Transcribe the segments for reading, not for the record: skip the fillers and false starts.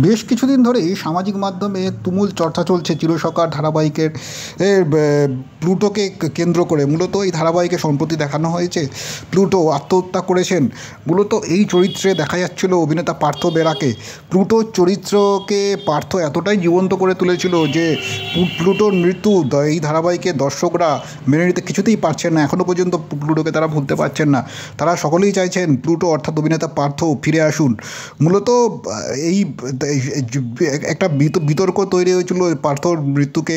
বেশ কিছুদিন ধরেই সামাজিক মাধ্যমে তুমুল চর্চা চলছে চিরসখা ধারাবাহিকের প্লুটোকে কেন্দ্র করে। মূলত এই ধারাবাহিকে সম্প্রতি দেখানো হয়েছে প্লুটো আত্মহত্যা করেছেন। মূলত এই চরিত্রে দেখা যাচ্ছিল অভিনেতা পার্থ বেরাকে। প্লুটোর চরিত্রকে পার্থ এতটাই জীবন্ত করে তুলেছিল যে প্লুটোর মৃত্যু এই ধারাবাহিকে দর্শকরা মেনে নিতে কিছুতেই পারছেন না। এখনও পর্যন্ত প্লুটোকে তারা ভুলতে পারছেন না। তারা সকলেই চাইছেন প্লুটো অর্থাৎ অভিনেতা পার্থ ফিরে আসুন। মূলত এই একটা বিতর্ক তৈরি হয়েছিল পার্থর মৃত্যুকে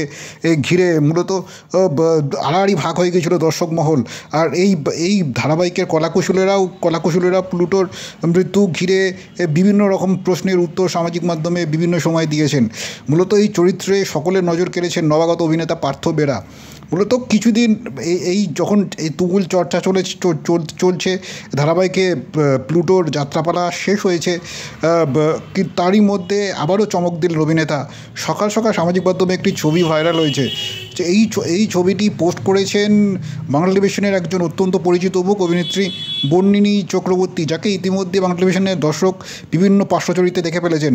ঘিরে। মূলত আড়াআড়ি ভাগ হয়ে গিয়েছিল দর্শক মহল। আর এই ধারাবাহিকের কলাকুশলীরা প্লুটোর মৃত্যু ঘিরে বিভিন্ন রকম প্রশ্নের উত্তর সামাজিক মাধ্যমে বিভিন্ন সময় দিয়েছেন। মূলত এই চরিত্রে সকলের নজর কেড়েছেন নবাগত অভিনেতা পার্থ বেরা। মূলত কিছুদিন যখন এই তুমুল চর্চা চলছে ধারাবাহিকে প্লুটোর যাত্রাপালা শেষ হয়েছে, তারই মধ্যে আবারও চমক দিলেন অভিনেতা। সকাল সকাল সামাজিক মাধ্যমে একটি ছবি ভাইরাল হয়েছে। যে এই ছবিটি পোস্ট করেছেন বাংলা টেলিভিশনের একজন অত্যন্ত পরিচিত মুখ অভিনেত্রী বর্ণিনী চক্রবর্তী, যাকে ইতিমধ্যে বাংলা টেলিভিশনের দর্শক বিভিন্ন পার্শ্বচরিত্রে দেখে ফেলেছেন।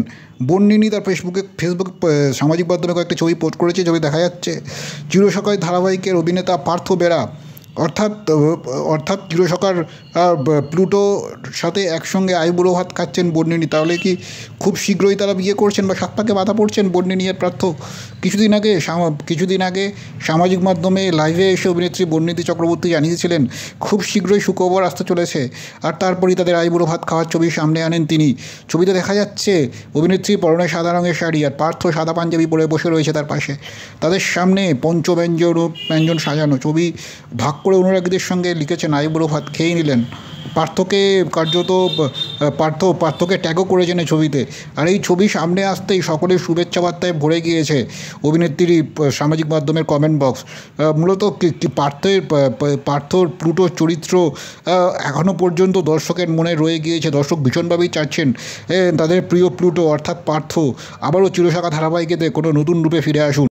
বর্ণিনী তার ফেসবুক সামাজিক মাধ্যমে কয়েকটি ছবি পোস্ট করেছে। ছবি দেখা যাচ্ছে চিরসখায় ধারাবাহিকের অভিনেতা পার্থ বেরা অর্থাৎ চিরসখার প্লুটোর সাথে একসঙ্গে আইবুড়ো ভাত খাচ্ছেন বর্ণিনী। তাহলে কি খুব শীঘ্রই তারা বিয়ে করছেন বা সাত পাকে বাধা পড়ছেন বর্ণিনী আর পার্থ? কিছুদিন আগে সামাজিক মাধ্যমে লাইভে এসে অভিনেত্রী বর্ণিনী চক্রবর্তী জানিয়েছিলেন খুব শীঘ্রই সুখবর আসতে চলেছে। আর তারপরই তাদের আইবুড়ো ভাত খাওয়ার ছবি সামনে আনেন তিনি। ছবিতে দেখা যাচ্ছে অভিনেত্রী পরনে সাদা রঙের শাড়ি আর পার্থ সাদা পাঞ্জাবি পরে বসে রয়েছে তার পাশে। তাদের সামনে পঞ্চব্যঞ্জন সাজানো। ছবি ভাগ করে অনুরাগীদের সঙ্গে লিখেছেন আইবুড়ো ভাত খেয়ে নিলেন। পার্থকে ট্যাগও করেছেন এই ছবিতে। আর এই ছবি সামনে আসতেই সকলের শুভেচ্ছা বার্তায় ভরে গিয়েছে অভিনেত্রীর সামাজিক মাধ্যমের কমেন্ট বক্স। মূলত পার্থর প্লুটোর চরিত্র এখনও পর্যন্ত দর্শকের মনে রয়ে গিয়েছে। দর্শক ভীষণভাবেই চাচ্ছেন তাদের প্রিয় প্লুটো অর্থাৎ পার্থ আবারও চিরসখা ধারাবাহিকেতে কোনো নতুন রূপে ফিরে আসুন।